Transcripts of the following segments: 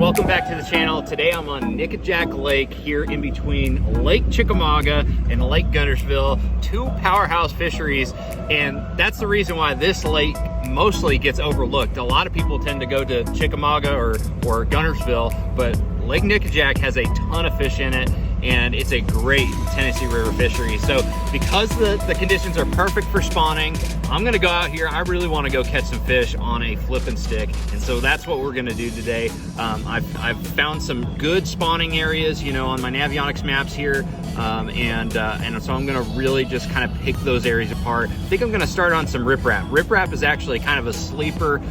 welcome back to the channel. Today I'm on Nickajack Lake here in between Lake Chickamauga and Lake Guntersville, two powerhouse fisheries, and that's the reason why this lake mostly gets overlooked. A lot of people tend to go to Chickamauga or Guntersville, but Lake Nickajack has a ton of fish in it, and it's a great Tennessee River fishery. So because the conditions are perfect for spawning, I'm gonna go out here. I really wanna go catch some fish on a flipping stick. And so that's what we're gonna do today. I've found some good spawning areas, you know, on my Navionics maps here. And so I'm gonna really just kind of pick those areas apart. I think I'm gonna start on some riprap. Riprap is actually kind of a sleeper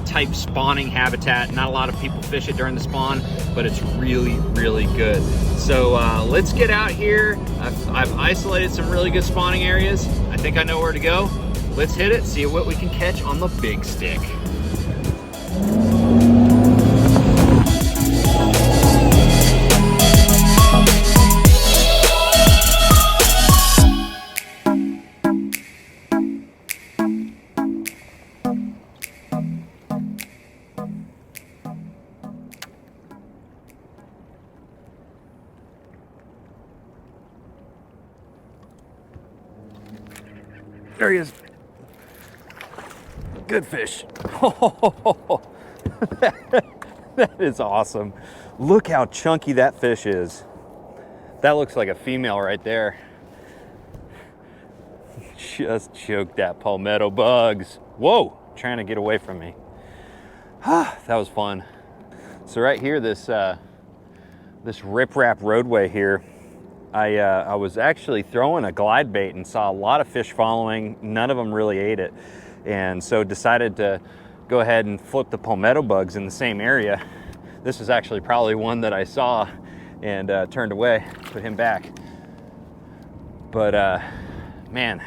type spawning habitat. Not a lot of people fish it during the spawn, but it's really, really good. So let's get out here. I've isolated some really good spawning areas. I think I know where to go. Let's hit it, see what we can catch on the big stick. There he is. Good fish. Oh, that is awesome. Look how chunky that fish is. That looks like a female right there. Just choked that palmetto bugs. Whoa, trying to get away from me. That was fun. So right here, this riprap roadway here, I was actually throwing a glide bait and saw a lot of fish following. None of them really ate it. And so decided to go ahead and flip the palmetto bugs in the same area. This is actually probably one that I saw and turned away, put him back. But man,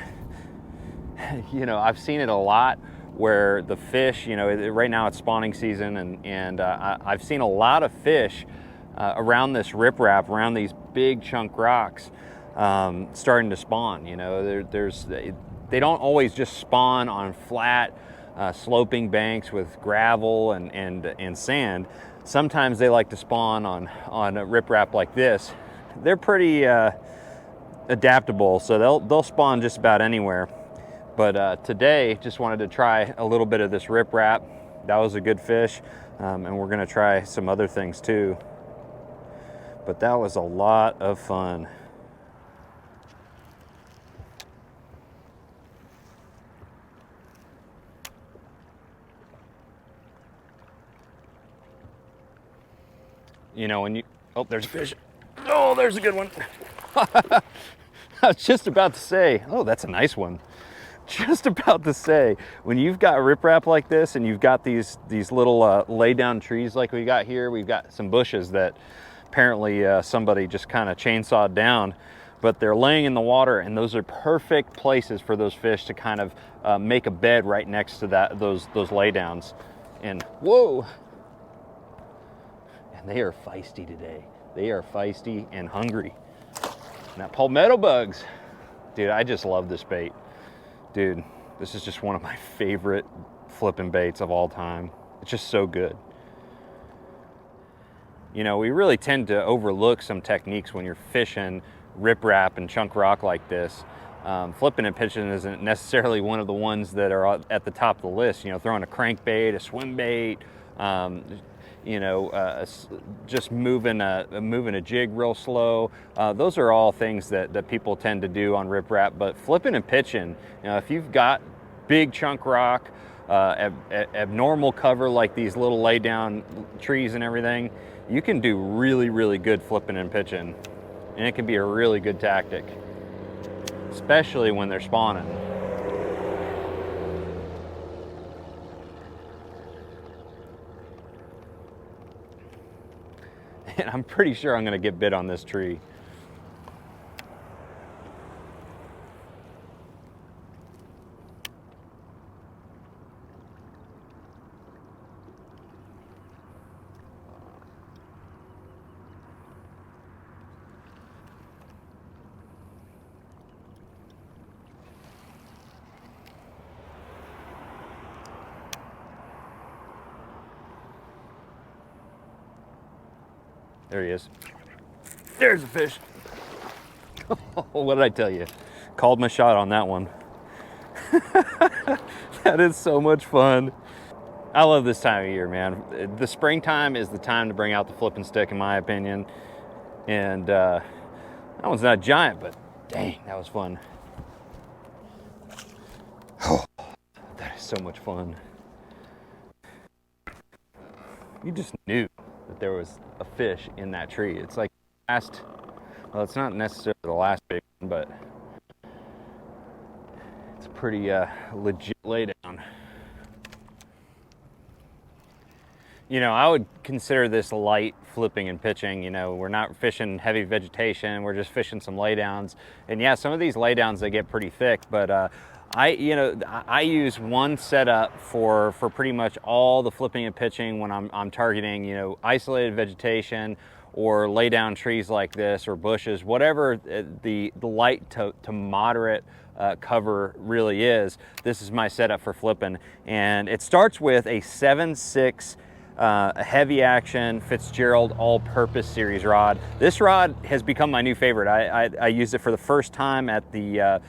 you know, I've seen it a lot where the fish, you know, right now it's spawning season, and I've seen a lot of fish around this riprap, around these big chunk rocks, starting to spawn. You know, they don't always just spawn on flat, sloping banks with gravel and sand. Sometimes they like to spawn on a riprap like this. They're pretty adaptable, so they'll spawn just about anywhere. But today, just wanted to try a little bit of this riprap. That was a good fish, and we're gonna try some other things too. But that was a lot of fun. You know, when you, oh, there's a fish. Oh, there's a good one. I was just about to say, oh, that's a nice one. Just about to say, when you've got riprap like this and you've got these little lay down trees like we got here, we've got some bushes that apparently somebody just kind of chainsawed down, but they're laying in the water, and those are perfect places for those fish to kind of make a bed right next to those lay downs. And whoa, and they are feisty today. They are feisty and hungry. Now palmetto bugs, dude, I just love this bait. Dude, this is just one of my favorite flipping baits of all time. It's just so good. You know, we really tend to overlook some techniques when you're fishing riprap and chunk rock like this. Flipping and pitching isn't necessarily one of the ones that are at the top of the list. You know, throwing a crankbait, a swim bait, you know, just moving a jig real slow. Those are all things that people tend to do on riprap. But flipping and pitching, you know, if you've got big chunk rock, abnormal cover like these little lay down trees and everything, you can do really, really good flipping and pitching. And it can be a really good tactic, especially when they're spawning. And I'm pretty sure I'm gonna get bit on this tree. There he is. There's a fish. What did I tell you? Called my shot on that one. That is so much fun. I love this time of year, man. The springtime is the time to bring out the flipping stick, in my opinion. And that one's not giant, but dang, that was fun. Oh, that is so much fun. You just knew that there was a fish in that tree. It's like last, well, it's not necessarily the last big one, but it's a pretty legit laydown. You know, I would consider this light flipping and pitching. You know, we're not fishing heavy vegetation, we're just fishing some laydowns. And yeah, some of these laydowns, they get pretty thick, but I use one setup for pretty much all the flipping and pitching when I'm targeting, you know, isolated vegetation or lay down trees like this or bushes, whatever the light to moderate cover really is. This is my setup for flipping, and it starts with a 7.6 heavy action Fitzgerald all-purpose series rod. This rod has become my new favorite. I used it for the first time at the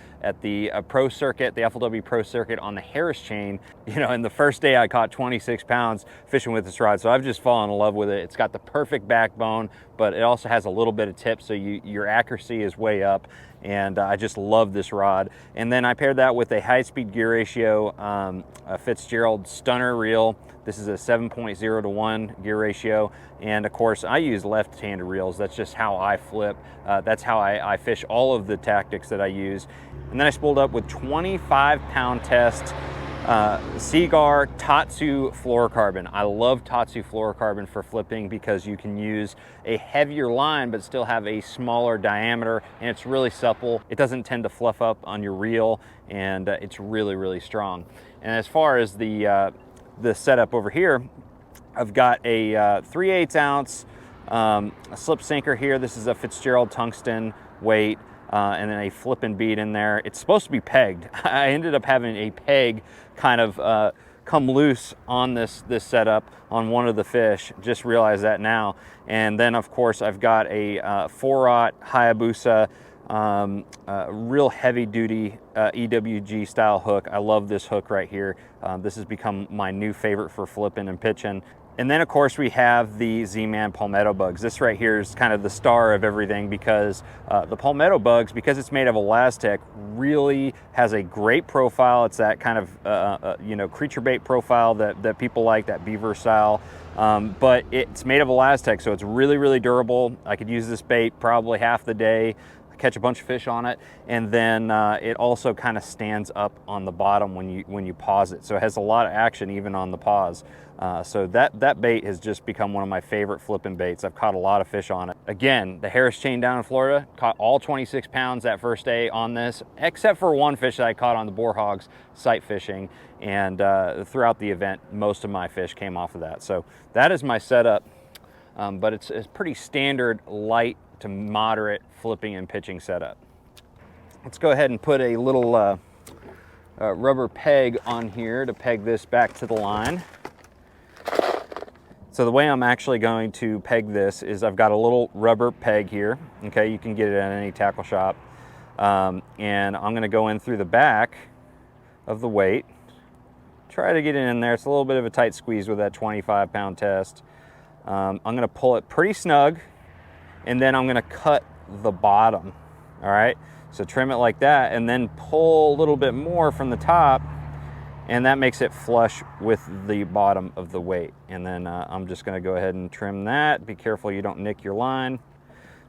pro circuit, the FLW pro circuit on the Harris chain. You know, and the first day I caught 26 pounds fishing with this rod, so I've just fallen in love with it. It's got the perfect backbone, but it also has a little bit of tip, so your accuracy is way up, and I just love this rod. And then I paired that with a high-speed gear ratio, a Fitzgerald stunner reel. This is a 7.0 to 1 gear ratio, and of course I use left-handed reels. That's just how I flip. That's how I fish all of the tactics that I use. And then I spooled up with 25-pound test Seagar Tatsu fluorocarbon. I love Tatsu fluorocarbon for flipping because you can use a heavier line but still have a smaller diameter, and it's really supple. It doesn't tend to fluff up on your reel, and it's really, really strong. And as far as the setup over here, I've got a 3/8 ounce a slip sinker here. This is a Fitzgerald tungsten weight, and then a flipping bead in there. It's supposed to be pegged. I ended up having a peg kind of come loose on this setup on one of the fish. Just realized that now. And then of course I've got a 4/0 Hayabusa real heavy duty EWG style hook. I love this hook right here. This has become my new favorite for flipping and pitching. And then of course we have the Z-Man palmetto bugs. This right here is kind of the star of everything because the palmetto bugs, because it's made of Elastec, really has a great profile. It's that kind of you know, creature bait profile that people like, that beaver style. But it's made of Elastec, so it's really, really durable. I could use this bait probably half the day, catch a bunch of fish on it, and then it also kind of stands up on the bottom when you pause it, so it has a lot of action even on the pause. So that bait has just become one of my favorite flipping baits. I've caught a lot of fish on it. Again, the Harris chain down in Florida, caught all 26 pounds that first day on this, except for one fish that I caught on the boar hogs sight fishing, and throughout the event most of my fish came off of that. So that is my setup, but it's pretty standard light to moderate flipping and pitching setup. Let's go ahead and put a little rubber peg on here to peg this back to the line. So the way I'm actually going to peg this is I've got a little rubber peg here. Okay, you can get it at any tackle shop. And I'm gonna go in through the back of the weight. Try to get it in there. It's a little bit of a tight squeeze with that 25-pound test. I'm gonna pull it pretty snug, and then I'm gonna cut the bottom, all right? So trim it like that, and then pull a little bit more from the top, and that makes it flush with the bottom of the weight. And then I'm just gonna go ahead and trim that. Be careful you don't nick your line.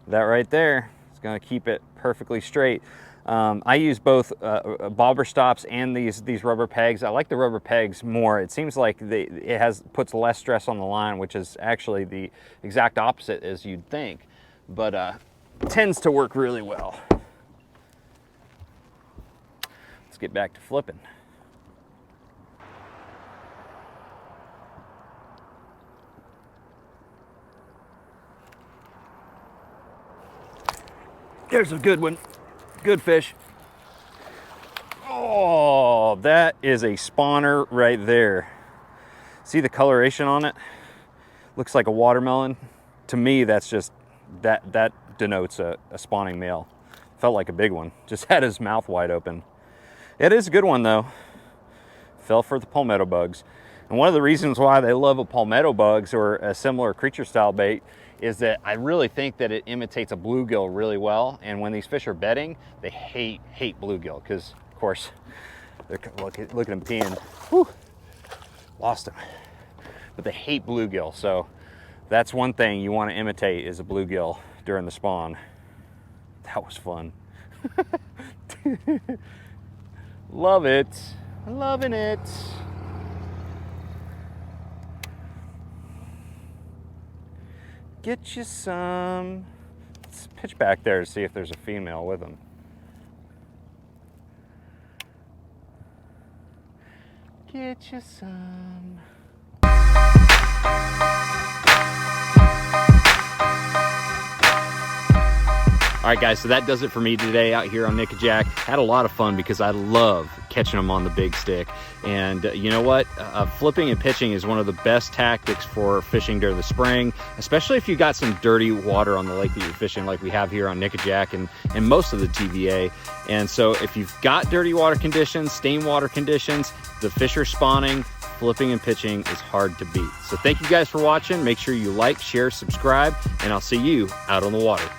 That right there is gonna keep it perfectly straight. I use both bobber stops and these rubber pegs. I like the rubber pegs more. It seems like it puts less stress on the line, which is actually the exact opposite as you'd think, but tends to work really well. Let's get back to flipping. There's a good one. Good fish. Oh, that is a spawner right there. See the coloration on it? Looks like a watermelon. to me, that's just, that denotes a spawning male. Felt like a big one. Just had his mouth wide open. It is a good one though. Fell for the palmetto bugs. And one of the reasons why they love a palmetto bugs or a similar creature style bait is that I really think that it imitates a bluegill really well. And when these fish are bedding, they hate bluegill because, of course, look at him peeing. Whew, lost him. But they hate bluegill, so that's one thing you want to imitate is a bluegill during the spawn. That was fun. Love it. Loving it. Get you some. Let's pitch back there to see if there's a female with him. Get you some. All right, guys, so that does it for me today out here on Nickajack. Had a lot of fun because I love catching them on the big stick. And you know what? Flipping and pitching is one of the best tactics for fishing during the spring, especially if you got some dirty water on the lake that you're fishing like we have here on Nickajack and most of the TVA. And so if you've got dirty water conditions, stained water conditions, the fish are spawning, flipping and pitching is hard to beat. So thank you guys for watching. Make sure you like, share, subscribe, and I'll see you out on the water.